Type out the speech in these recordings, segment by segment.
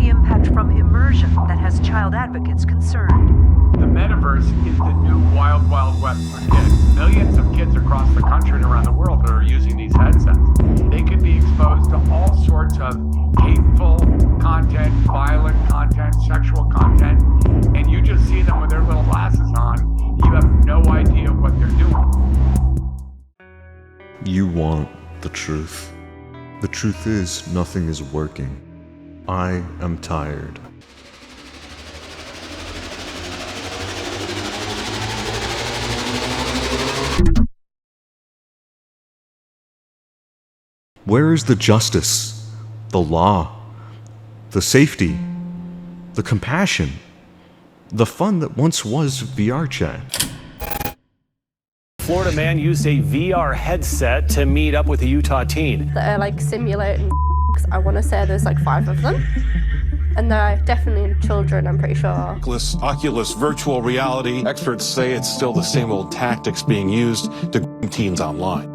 the impact from immersion that has child advocates concerned. The metaverse is the new wild, wild west for kids. Millions of kids across the country and around the world that are using these headsets. They could be exposed to all sorts of hateful content, violent content, sexual content, and you just see them with their little glasses on. You have no idea what they're doing. You want the truth. The truth is, nothing is working. I am tired. Where is the justice, the law, the safety, the compassion, the fun that once was VRChat? Florida man used a VR headset to meet up with a Utah teen. That are like simulating. I want to say there's like 5 of them. And they're definitely children, I'm pretty sure. Oculus virtual reality. Experts say it's still the same old tactics being used to teens online.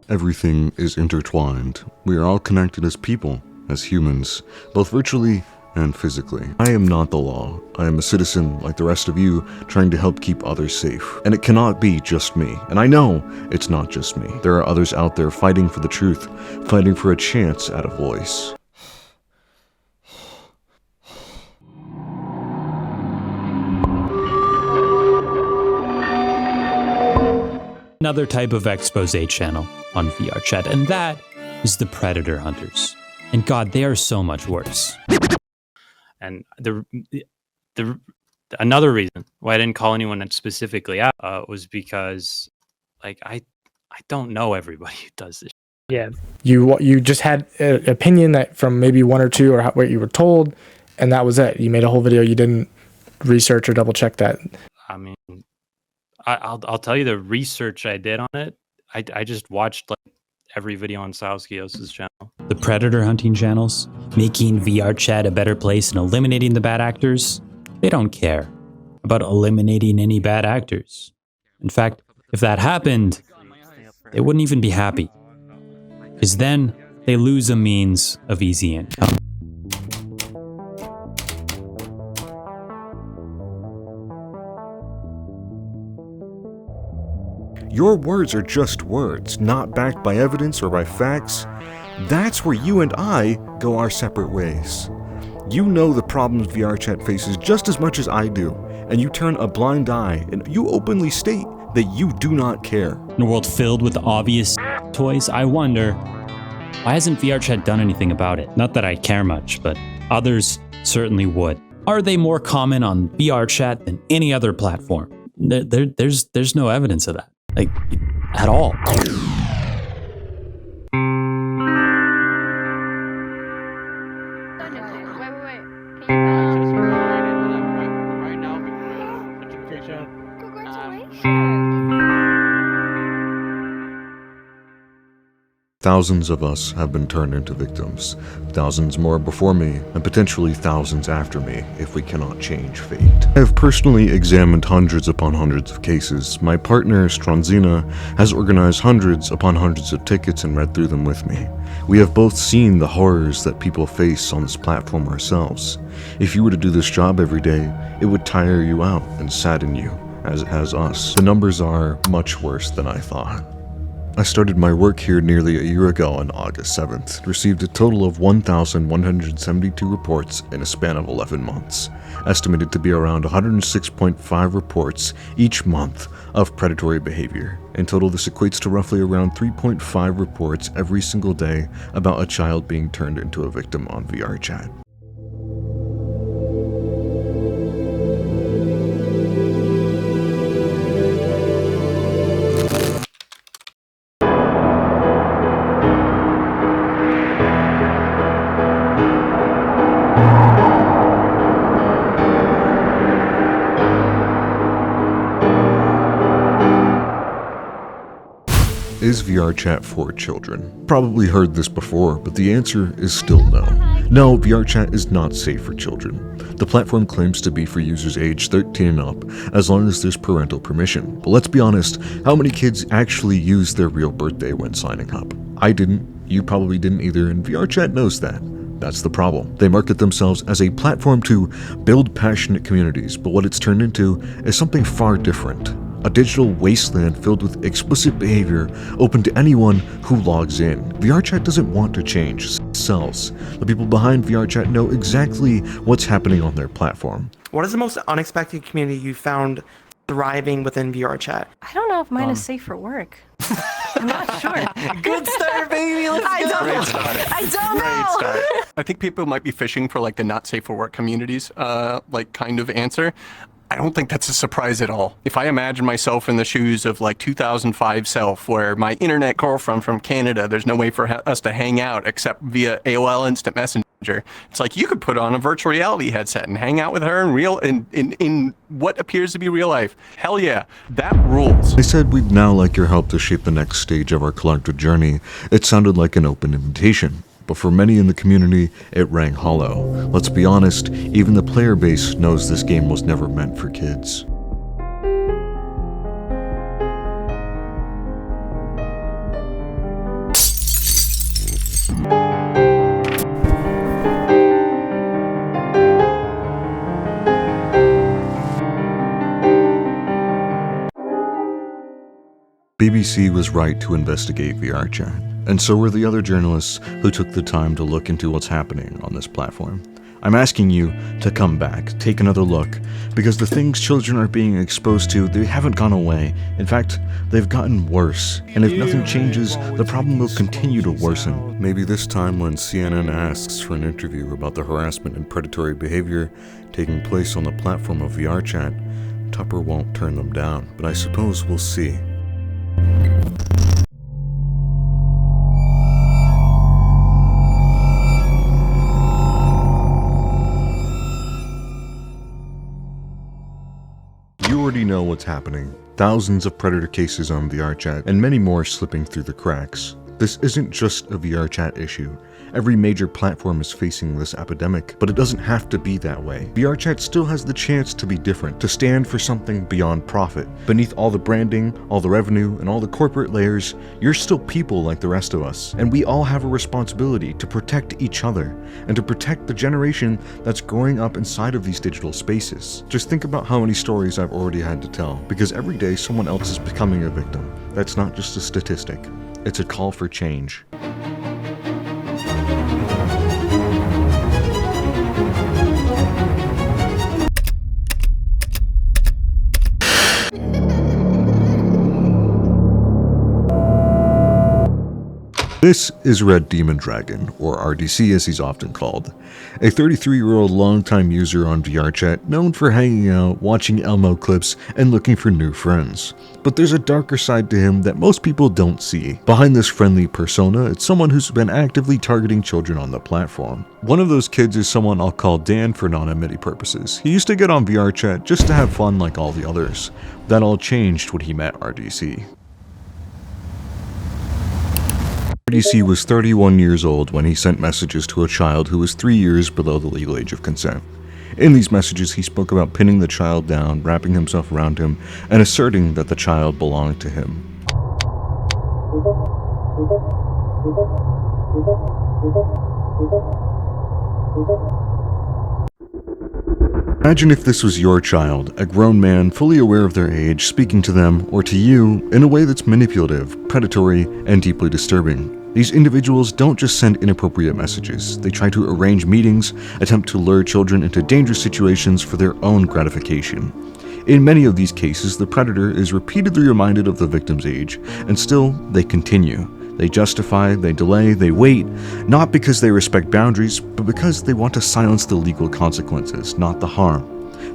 Everything is intertwined. We are all connected as people, as humans, both virtually and physically. I am not the law. I am a citizen like the rest of you, trying to help keep others safe. And it cannot be just me. And I know it's not just me. There are others out there fighting for the truth, fighting for a chance at a voice. Another type of expose channel on VRChat, and that is the predator hunters. And God, they are so much worse. And another reason why I didn't call anyone specifically out was because, like, I don't know everybody who does this. Yeah, you just had an opinion that from maybe 1 or 2 or what you were told, and that was it. You made a whole video. You didn't research or double check that. I mean, I'll tell you the research I did on it. I just watched like every video on Sauskios' channel. The predator hunting channels, making VRChat a better place and eliminating the bad actors, they don't care about eliminating any bad actors. In fact, if that happened, they wouldn't even be happy, because then they lose a means of easy income. Your words are just words, not backed by evidence or by facts. That's where you and I go our separate ways. You know the problems VRChat faces just as much as I do, and you turn a blind eye and you openly state that you do not care. In a world filled with obvious toys, I wonder, why hasn't VRChat done anything about it? Not that I care much, but others certainly would. Are they more common on VRChat than any other platform? There's no evidence of that. Like, at all. Thousands of us have been turned into victims, thousands more before me, and potentially thousands after me if we cannot change fate. I have personally examined hundreds upon hundreds of cases. My partner, Stranzina, has organized hundreds upon hundreds of tickets and read through them with me. We have both seen the horrors that people face on this platform ourselves. If you were to do this job every day, it would tire you out and sadden you, as it has us. The numbers are much worse than I thought. I started my work here nearly a year ago on August 7th, received a total of 1,172 reports in a span of 11 months, estimated to be around 106.5 reports each month of predatory behavior. In total, this equates to roughly around 3.5 reports every single day about a child being turned into a victim on VRChat. Is VRChat for children? Probably heard this before, but the answer is still no. No, VRChat is not safe for children. The platform claims to be for users aged 13 and up, as long as there's parental permission. But let's be honest, how many kids actually use their real birthday when signing up? I didn't, you probably didn't either, and VRChat knows that. That's the problem. They market themselves as a platform to build passionate communities, but what it's turned into is something far different. A digital wasteland filled with explicit behavior open to anyone who logs in. VRChat doesn't want to change, it sells. The people behind VRChat know exactly what's happening on their platform. What is the most unexpected community you found thriving within VRChat? I don't know if mine is safe for work. I'm not sure. Good start, baby. Let's go. Great start. I don't Great know. start. I think people might be fishing for like the not safe for work communities, like kind of answer. I don't think that's a surprise at all. If I imagine myself in the shoes of like 2005 self, where my internet girlfriend from Canada, there's no way for us to hang out except via AOL Instant Messenger. It's like you could put on a virtual reality headset and hang out with her in what appears to be real life. Hell yeah, that rules. They said we'd now like your help to shape the next stage of our collective journey. It sounded like an open invitation. But for many in the community, it rang hollow. Let's be honest, even the player base knows this game was never meant for kids. BBC was right to investigate VRChat. And so were the other journalists who took the time to look into what's happening on this platform. I'm asking you to come back, take another look, because the things children are being exposed to, they haven't gone away. In fact, they've gotten worse. And if nothing changes, the problem will continue to worsen. Maybe this time when CNN asks for an interview about the harassment and predatory behavior taking place on the platform of VRChat, Tupper won't turn them down, but I suppose we'll see. You already know what's happening. Thousands of predator cases on VRChat, and many more slipping through the cracks. This isn't just a VRChat issue. Every major platform is facing this epidemic, but it doesn't have to be that way. VRChat still has the chance to be different, to stand for something beyond profit. Beneath all the branding, all the revenue, and all the corporate layers, you're still people like the rest of us. And we all have a responsibility to protect each other, and to protect the generation that's growing up inside of these digital spaces. Just think about how many stories I've already had to tell, because every day someone else is becoming a victim. That's not just a statistic. It's a call for change. This is Red Demon Dragon, or RDC as he's often called, a 33-year-old longtime user on VRChat known for hanging out, watching Elmo clips, and looking for new friends. But there's a darker side to him that most people don't see. Behind this friendly persona, it's someone who's been actively targeting children on the platform. One of those kids is someone I'll call Dan for anonymity purposes. He used to get on VRChat just to have fun like all the others. That all changed when he met RDC. RDC was 31 years old when he sent messages to a child who was 3 years below the legal age of consent. In these messages, he spoke about pinning the child down, wrapping himself around him, and asserting that the child belonged to him. Imagine if this was your child, a grown man fully aware of their age, speaking to them, or to you, in a way that's manipulative, predatory, and deeply disturbing. These individuals don't just send inappropriate messages, they try to arrange meetings, attempt to lure children into dangerous situations for their own gratification. In many of these cases, the predator is repeatedly reminded of the victim's age, and still, they continue. They justify, they delay, they wait, not because they respect boundaries, but because they want to silence the legal consequences, not the harm.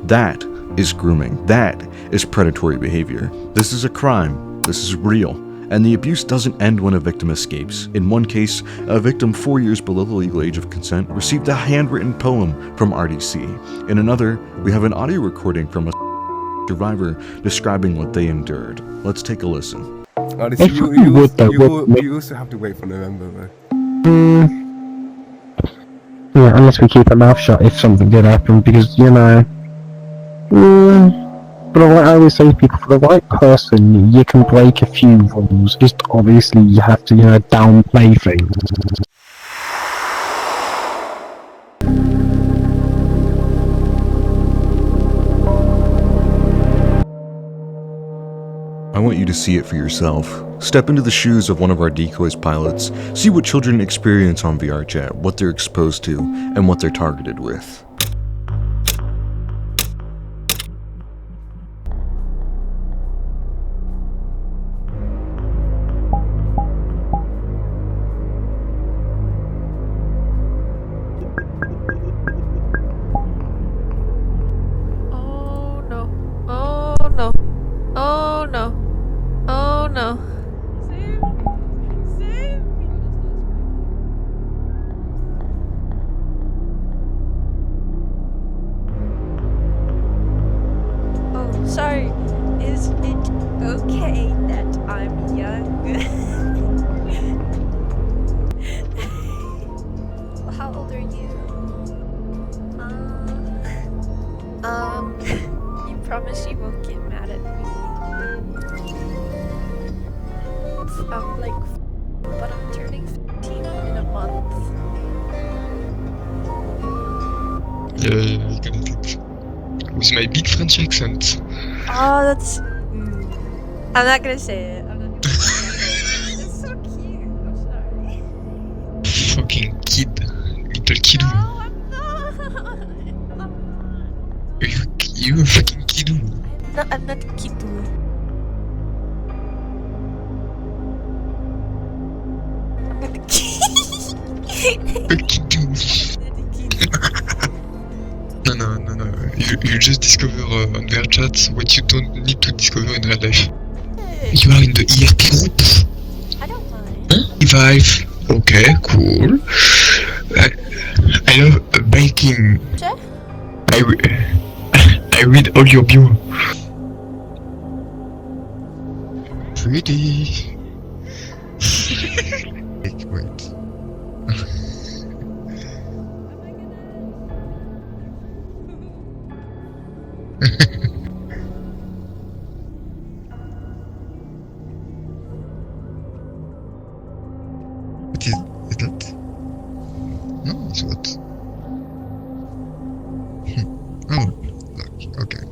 That is grooming. That is predatory behavior. This is a crime. This is real. And the abuse doesn't end when a victim escapes. In one case, a victim 4 years below the legal age of consent received a handwritten poem from RDC. In another, we have an audio recording from a survivor describing what they endured. Let's take a listen. You also have to wait for November, though. Yeah, unless we keep our mouth shut if something did happen, because, you know... but I always say to people, for the right person, you can break a few rules, just obviously you have to, downplay things. I want you to see it for yourself. Step into the shoes of one of our decoys pilots, see what children experience on VRChat, what they're exposed to, and what they're targeted with. Oh no. Oh no. Oh no. Oh no. Save me. Save me. Oh, sorry. Is it okay that I'm young? How old are you? You promise you won't get mad at me? I'm like, but I'm turning 15 in a month. With my big French accent. Oh, that's... I'm not gonna say it. I'm not gonna say it. It's so cute. I'm sorry. Fucking kid. Little kid. No, I'm not. You a fucking kiddo. No, I'm not a kiddo. I'm not a kiddo. A kiddo. No. You just discover on VRChat what you don't need to discover in real life. You are in the EFP group. I don't mind. Huh? Evive. Okay, cool. I love baking. Sure. I read all your bio. Pretty. Wait. What is that? No, it's what? Oh, okay.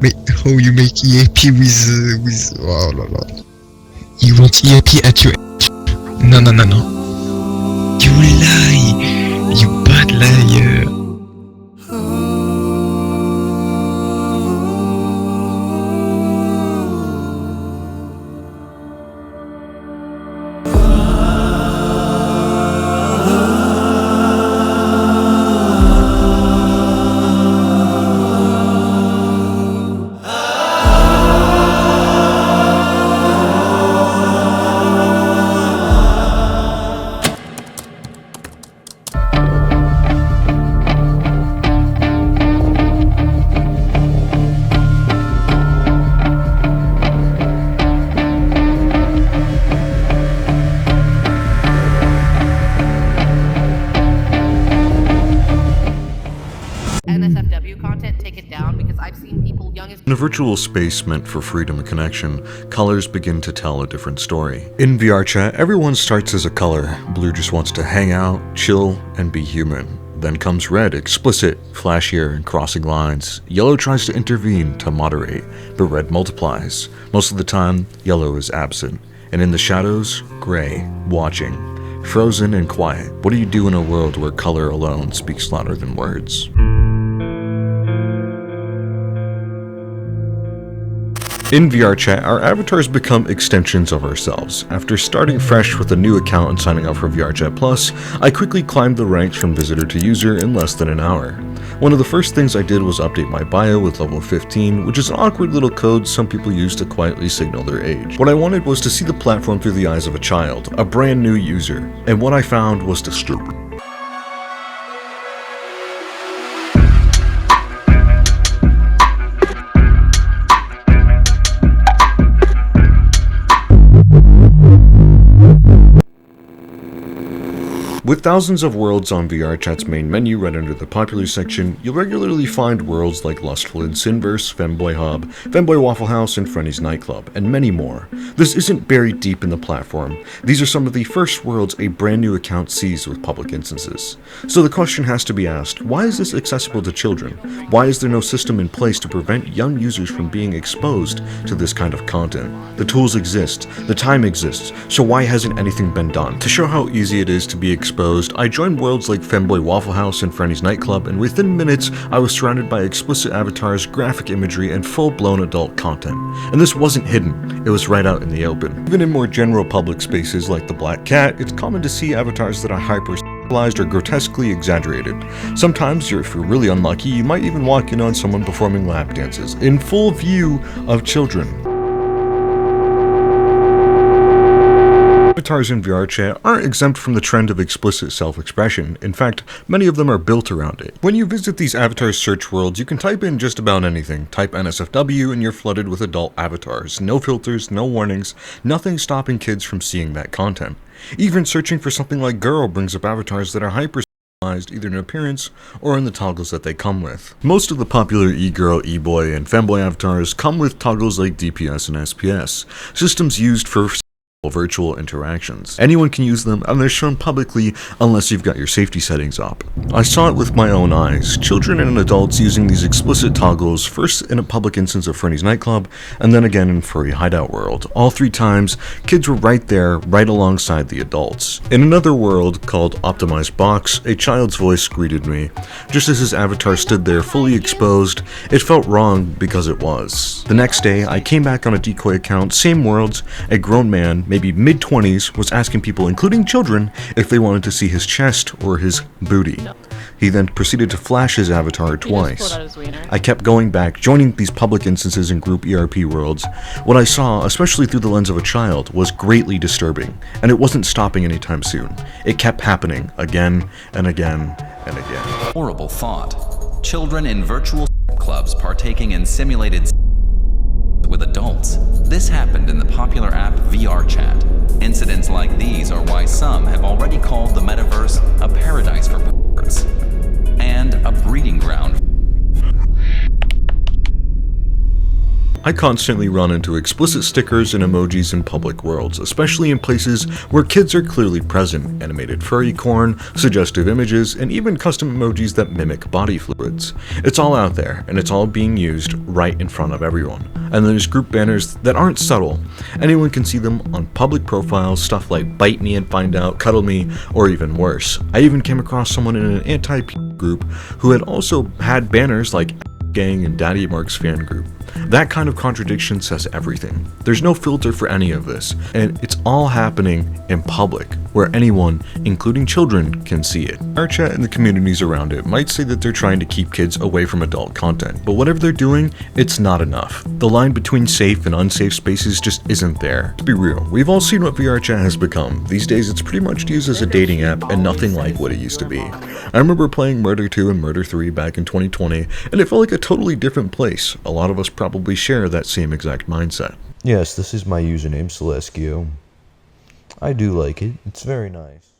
Wait, how you make EAP with wow, la. You want EAP at your age? No. You lie, you bad liar. NSFW content, take it down, because I've seen people young as... In a virtual space meant for freedom and connection, colors begin to tell a different story. In VRChat, everyone starts as a color. Blue just wants to hang out, chill, and be human. Then comes red, explicit, flashier, and crossing lines. Yellow tries to intervene to moderate, but red multiplies. Most of the time, yellow is absent. And in the shadows, gray, watching. Frozen and quiet. What do you do in a world where color alone speaks louder than words? In VRChat, our avatars become extensions of ourselves. After starting fresh with a new account and signing up for VRChat Plus, I quickly climbed the ranks from visitor to user in less than an hour. One of the first things I did was update my bio with level 15, which is an awkward little code some people use to quietly signal their age. What I wanted was to see the platform through the eyes of a child, a brand new user, and what I found was disturbing. With thousands of worlds on VRChat's main menu right under the popular section, you'll regularly find worlds like Lustful and Sinverse, Femboy Hub, Femboy Waffle House, and Frenny's Nightclub, and many more. This isn't buried deep in the platform. These are some of the first worlds a brand new account sees with public instances. So the question has to be asked, why is this accessible to children? Why is there no system in place to prevent young users from being exposed to this kind of content? The tools exist, the time exists, so why hasn't anything been done? To show how easy it is to be exposed, I joined worlds like Femboy Waffle House and Frenny's Nightclub, and within minutes, I was surrounded by explicit avatars, graphic imagery, and full-blown adult content. And this wasn't hidden, it was right out in the open. Even in more general public spaces like the Black Cat, it's common to see avatars that are hyper-sexualized or grotesquely exaggerated. Sometimes, if you're really unlucky, you might even walk in on someone performing lap dances, in full view of children. Avatars in VRChat aren't exempt from the trend of explicit self-expression. In fact, many of them are built around it. When you visit these avatar search worlds, you can type in just about anything. Type NSFW and you're flooded with adult avatars. No filters, no warnings, nothing stopping kids from seeing that content. Even searching for something like girl brings up avatars that are hyper-sexualized either in appearance or in the toggles that they come with. Most of the popular e-girl, e-boy, and femboy avatars come with toggles like DPS and SPS, systems used for virtual interactions. Anyone can use them, and they're shown publicly unless you've got your safety settings up. I saw it with my own eyes. Children and adults using these explicit toggles, first in a public instance of Frenny's Nightclub, and then again in Furry Hideout World. All three times, kids were right there, right alongside the adults. In another world called Optimized Box, a child's voice greeted me. Just as his avatar stood there fully exposed, it felt wrong because it was. The next day, I came back on a decoy account, same worlds, a grown man, maybe mid-20s, was asking people, including children, if they wanted to see his chest or his booty. He then proceeded to flash his avatar twice. I kept going back, joining these public instances in group ERP worlds. What I saw, especially through the lens of a child, was greatly disturbing, and it wasn't stopping anytime soon. It kept happening again and again and again. Horrible thought. Children in virtual clubs partaking in simulated with adults. This happened in the popular app VRChat. Incidents like these are why some have already called the metaverse a paradise for perverts and a breeding ground. I constantly run into explicit stickers and emojis in public worlds, especially in places where kids are clearly present. Animated furry corn, suggestive images, and even custom emojis that mimic body fluids. It's all out there, and it's all being used right in front of everyone. And there's group banners that aren't subtle. Anyone can see them on public profiles, stuff like bite me and find out, cuddle me, or even worse. I even came across someone in an anti-P group who had also had banners like Gang and Daddy Mark's fan group. That kind of contradiction says everything. There's no filter for any of this, and it's all happening in public, where anyone, including children, can see it. VRChat and the communities around it might say that they're trying to keep kids away from adult content, but whatever they're doing, it's not enough. The line between safe and unsafe spaces just isn't there. To be real, we've all seen what VRChat has become. These days, it's pretty much used as a dating app and nothing like what it used to be. I remember playing Murder 2 and Murder 3 back in 2020, and it felt like a totally different place. A lot of us probably share that same exact mindset. Yes, this is my username, Celescio. I do like it. It's very nice.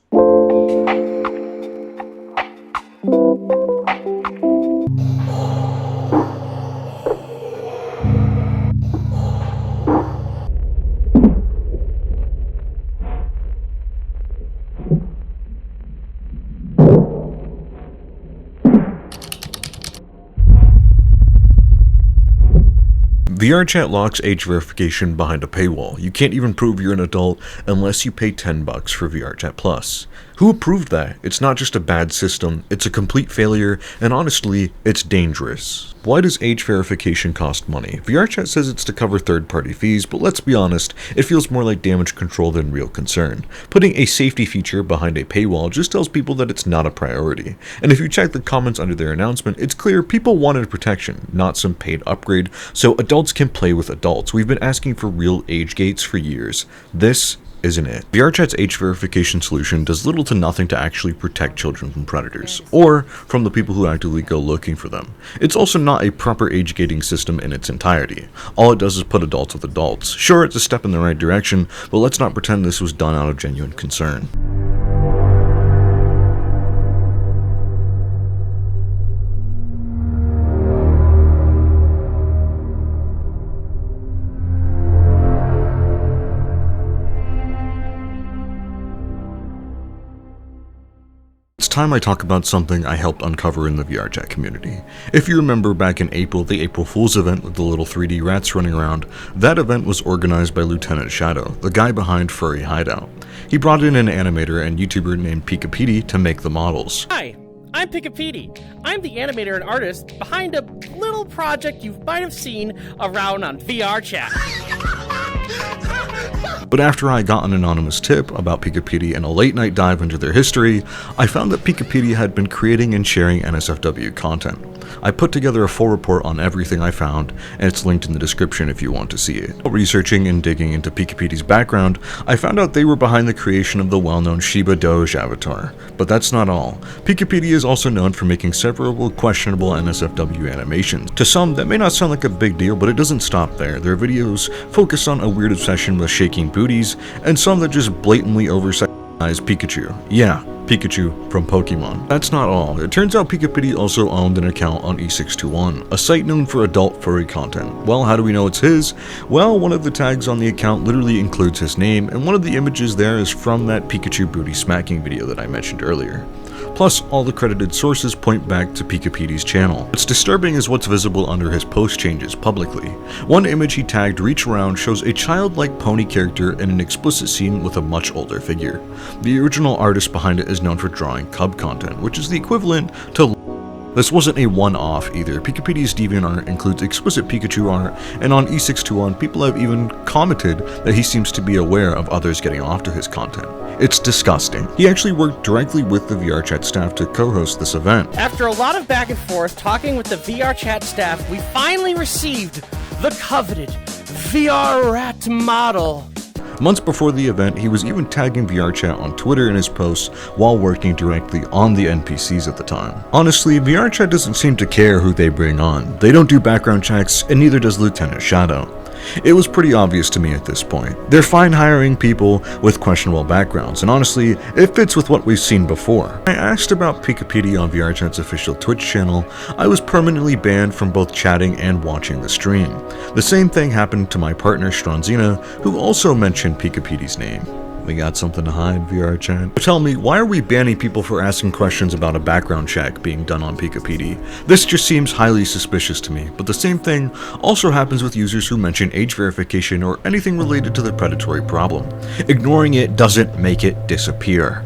VRChat locks age verification behind a paywall. You can't even prove you're an adult unless you pay $10 for VRChat Plus. Who approved that? It's not just a bad system, it's a complete failure, and honestly, it's dangerous. Why does age verification cost money? VRChat says it's to cover third-party fees, but let's be honest, it feels more like damage control than real concern. Putting a safety feature behind a paywall just tells people that it's not a priority. And if you check the comments under their announcement, it's clear people wanted protection, not some paid upgrade, so adults can play with adults. We've been asking for real age gates for years. This isn't it. VRChat's age verification solution does little to nothing to actually protect children from predators, or from the people who actively go looking for them. It's also not a proper age gating system in its entirety. All it does is put adults with adults. Sure, it's a step in the right direction, but let's not pretend this was done out of genuine concern. It's time I talk about something I helped uncover in the VRChat community. If you remember back in April, the April Fool's event with the little 3D rats running around, that event was organized by Lieutenant Shadow, the guy behind Furry Hideout. He brought in an animator and YouTuber named Pikapedi to make the models. Hi, I'm Pikapedi. I'm the animator and artist behind a little project you might have seen around on VRChat. But after I got an anonymous tip about Pikapedi and a late-night dive into their history, I found that Pikapedi had been creating and sharing NSFW content. I put together a full report on everything I found, and it's linked in the description if you want to see it. While researching and digging into Pikapedi's background, I found out they were behind the creation of the well-known Shiba Doge avatar. But that's not all. Pikapedi is also known for making several questionable NSFW animations. To some, that may not sound like a big deal, but it doesn't stop there. Their videos focus on a weird obsession with shaking booties, and some that just blatantly oversize Pikachu. Yeah, Pikachu from Pokemon. That's not all. It turns out Pikapedi also owned an account on E621, a site known for adult furry content. Well, how do we know it's his? Well, one of the tags on the account literally includes his name, and one of the images there is from that Pikachu booty smacking video that I mentioned earlier. Plus, all the credited sources point back to Pikapedi's channel. What's disturbing is what's visible under his post changes publicly. One image he tagged Reach Around shows a childlike pony character in an explicit scene with a much older figure. The original artist behind it is known for drawing cub content, which is the equivalent to... This wasn't a one-off either. Pikapedi's DeviantArt includes explicit Pikachu art, and on E621 people have even commented that he seems to be aware of others getting off to his content. It's disgusting. He actually worked directly with the VRChat staff to co-host this event. After a lot of back and forth talking with the VRChat staff, we finally received the coveted VRChat model. Months before the event, he was even tagging VRChat on Twitter in his posts while working directly on the NPCs at the time. Honestly, VRChat doesn't seem to care who they bring on. They don't do background checks, and neither does Lieutenant Shadow. It was pretty obvious to me at this point. They're fine hiring people with questionable backgrounds, and honestly, it fits with what we've seen before. I asked about Pikapedi on VRChat's official Twitch channel. I was permanently banned from both chatting and watching the stream. The same thing happened to my partner Stronzina, who also mentioned Pikapedi's name. We got something to hide, VRChat. Tell me, why are we banning people for asking questions about a background check being done on Pikapedi? This just seems highly suspicious to me, but the same thing also happens with users who mention age verification or anything related to the predatory problem. Ignoring it doesn't make it disappear.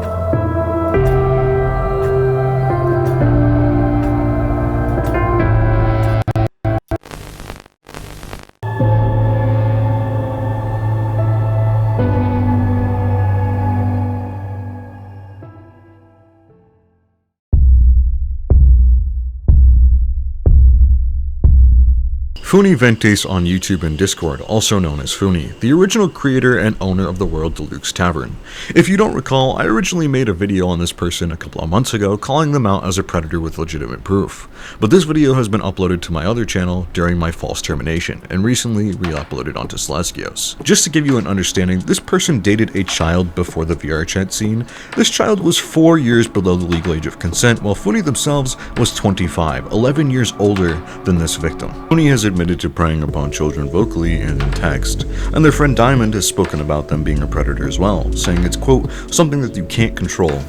Funi Ventes on YouTube and Discord, also known as Funi, the original creator and owner of the World Deluxe Tavern. If you don't recall, I originally made a video on this person a couple of months ago calling them out as a predator with legitimate proof, but this video has been uploaded to my other channel during my false termination, and recently re-uploaded onto Slaskios. Just to give you an understanding, this person dated a child before the VRChat scene. This child was 4 years below the legal age of consent, while Funi themselves was 25, 11 years older than this victim. Funi has admitted to preying upon children vocally and in text, and their friend Diamond has spoken about them being a predator as well, saying it's, quote, something that you can't control.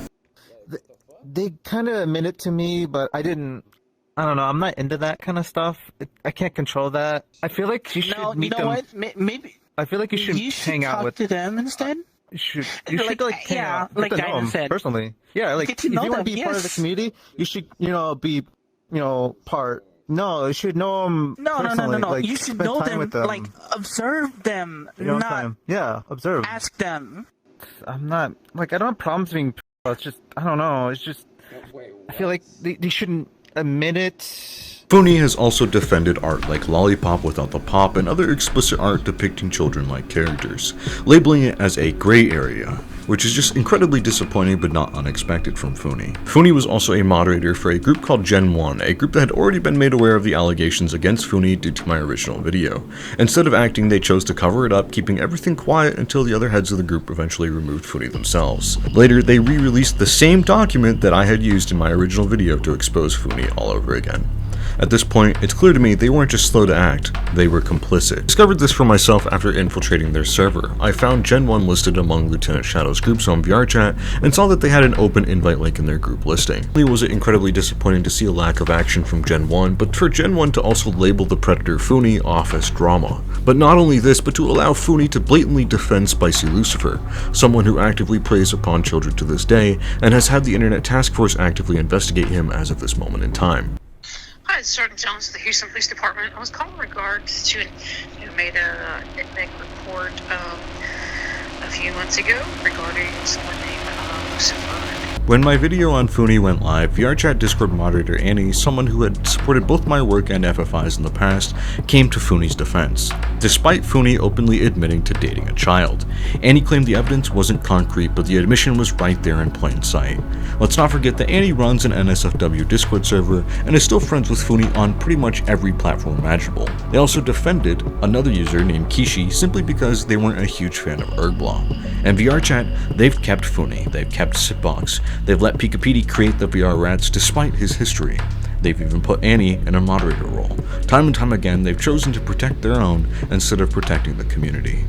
They kind of admit it to me, but I didn't I don't know. I'm not into that kind of stuff. I can't control that. I feel like you should meet them. What? Maybe I feel like you should hang out talk with to them instead. You should like hang out, like get to know Diamond them said. personally. Yeah, like Get if to you know want to them, be part of the yes. community, you should be part. No, you should know them. No. Like, you should spend know time them, with them. like observe them, Your own not time. Yeah, observe. ask them. I'm not like I don't have problems being. It's just I don't know. It's just I feel like they shouldn't admit it. Funi has also defended art like Lollipop Without the Pop and other explicit art depicting children-like characters, labeling it as a gray area, which is just incredibly disappointing but not unexpected from Funi. Funi was also a moderator for a group called Gen 1, a group that had already been made aware of the allegations against Funi due to my original video. Instead of acting, they chose to cover it up, keeping everything quiet until the other heads of the group eventually removed Funi themselves. Later, they re-released the same document that I had used in my original video to expose Funi all over again. At this point, it's clear to me they weren't just slow to act, they were complicit. I discovered this for myself after infiltrating their server. I found Gen 1 listed among Lieutenant Shadow's groups on VRChat and saw that they had an open invite link in their group listing. Not only was it incredibly disappointing to see a lack of action from Gen 1, but for Gen 1 to also label the Predator Funi off as drama. But not only this, but to allow Funi to blatantly defend Spicy Lucifer, someone who actively preys upon children to this day and has had the Internet Task Force actively investigate him as of this moment in time. Hi, it's Sergeant Jones of the Houston Police Department. I was calling in regards to who made a report a few months ago regarding someone named Lucifer. When my video on Funi went live, VRChat Discord moderator Annie, someone who had supported both my work and FFI's in the past, came to Funi's defense. Despite Funi openly admitting to dating a child, Annie claimed the evidence wasn't concrete, but the admission was right there in plain sight. Let's not forget that Annie runs an NSFW Discord server and is still friends with Funi on pretty much every platform imaginable. They also defended another user named Kishi simply because they weren't a huge fan of Ergblaw. And VRChat, they've kept Funi, they've kept Sitbox, they've let Pikapidi create the VR rats despite his history. They've even put Annie in a moderator role. Time and time again, they've chosen to protect their own instead of protecting the community.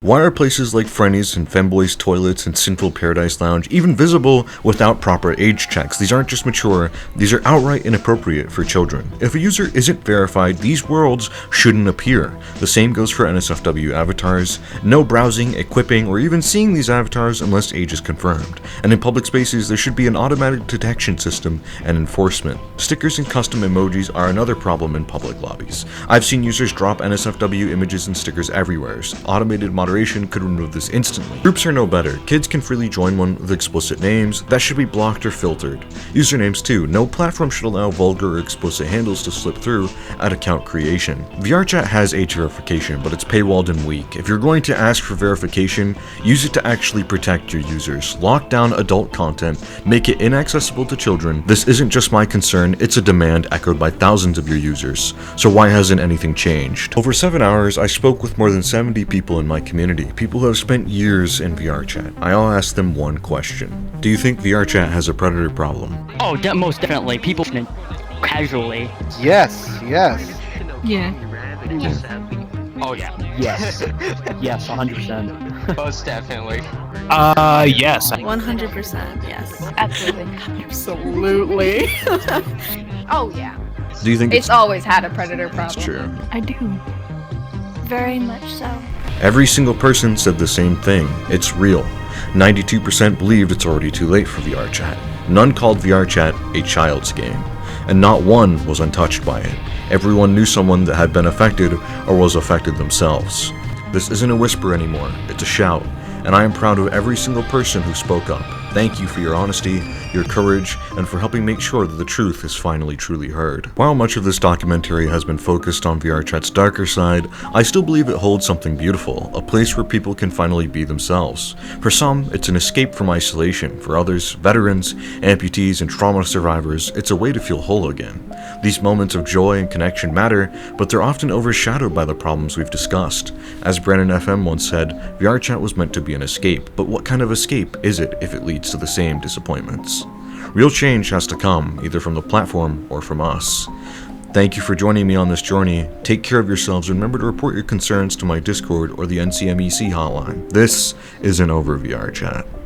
Why are places like Frenny's and Femboy's Toilets and Sinful Paradise Lounge even visible without proper age checks? These aren't just mature, these are outright inappropriate for children. If a user isn't verified, these worlds shouldn't appear. The same goes for NSFW avatars. No browsing, equipping, or even seeing these avatars unless age is confirmed. And in public spaces, there should be an automatic detection system and enforcement. Stickers and custom emojis are another problem in public lobbies. I've seen users drop NSFW images and stickers everywhere. Automated moderation could remove this instantly. Groups are no better. Kids can freely join one with explicit names. That should be blocked or filtered. Usernames too. No platform should allow vulgar or explicit handles to slip through at account creation. VRChat has age verification, but it's paywalled and weak. If you're going to ask for verification, use it to actually protect your users. Lock down adult content, make it inaccessible to children. This isn't just my concern, it's a demand echoed by thousands of your users. So why hasn't anything changed? Over 7 hours, I spoke with more than 70 people in my community, people who have spent years in VRChat. I all asked them one question. Do you think VRChat has a predator problem? Oh, most definitely. People casually. Yes. Yeah. Oh yeah. Yes. Yes, 100%. Most definitely. Yes. 100%, yes. Absolutely. Absolutely. Oh yeah. Do you think It's always had a predator problem. It's true? I do. Very much so. Every single person said the same thing. It's real. 92% believed it's already too late for VRChat. None called VRChat a child's game. And not one was untouched by it. Everyone knew someone that had been affected or was affected themselves. This isn't a whisper anymore, it's a shout. And I am proud of every single person who spoke up. Thank you for your honesty, your courage, and for helping make sure that the truth is finally truly heard. While much of this documentary has been focused on VRChat's darker side, I still believe it holds something beautiful, a place where people can finally be themselves. For some, it's an escape from isolation. For others, veterans, amputees, and trauma survivors, it's a way to feel whole again. These moments of joy and connection matter, but they're often overshadowed by the problems we've discussed. As Brandon FM once said, VRChat was meant to be an escape, but what kind of escape is it if it leads to the same disappointments? Real change has to come, either from the platform or from us. Thank you for joining me on this journey. Take care of yourselves and remember to report your concerns to my Discord or the NCMEC hotline. This is an over VRChat.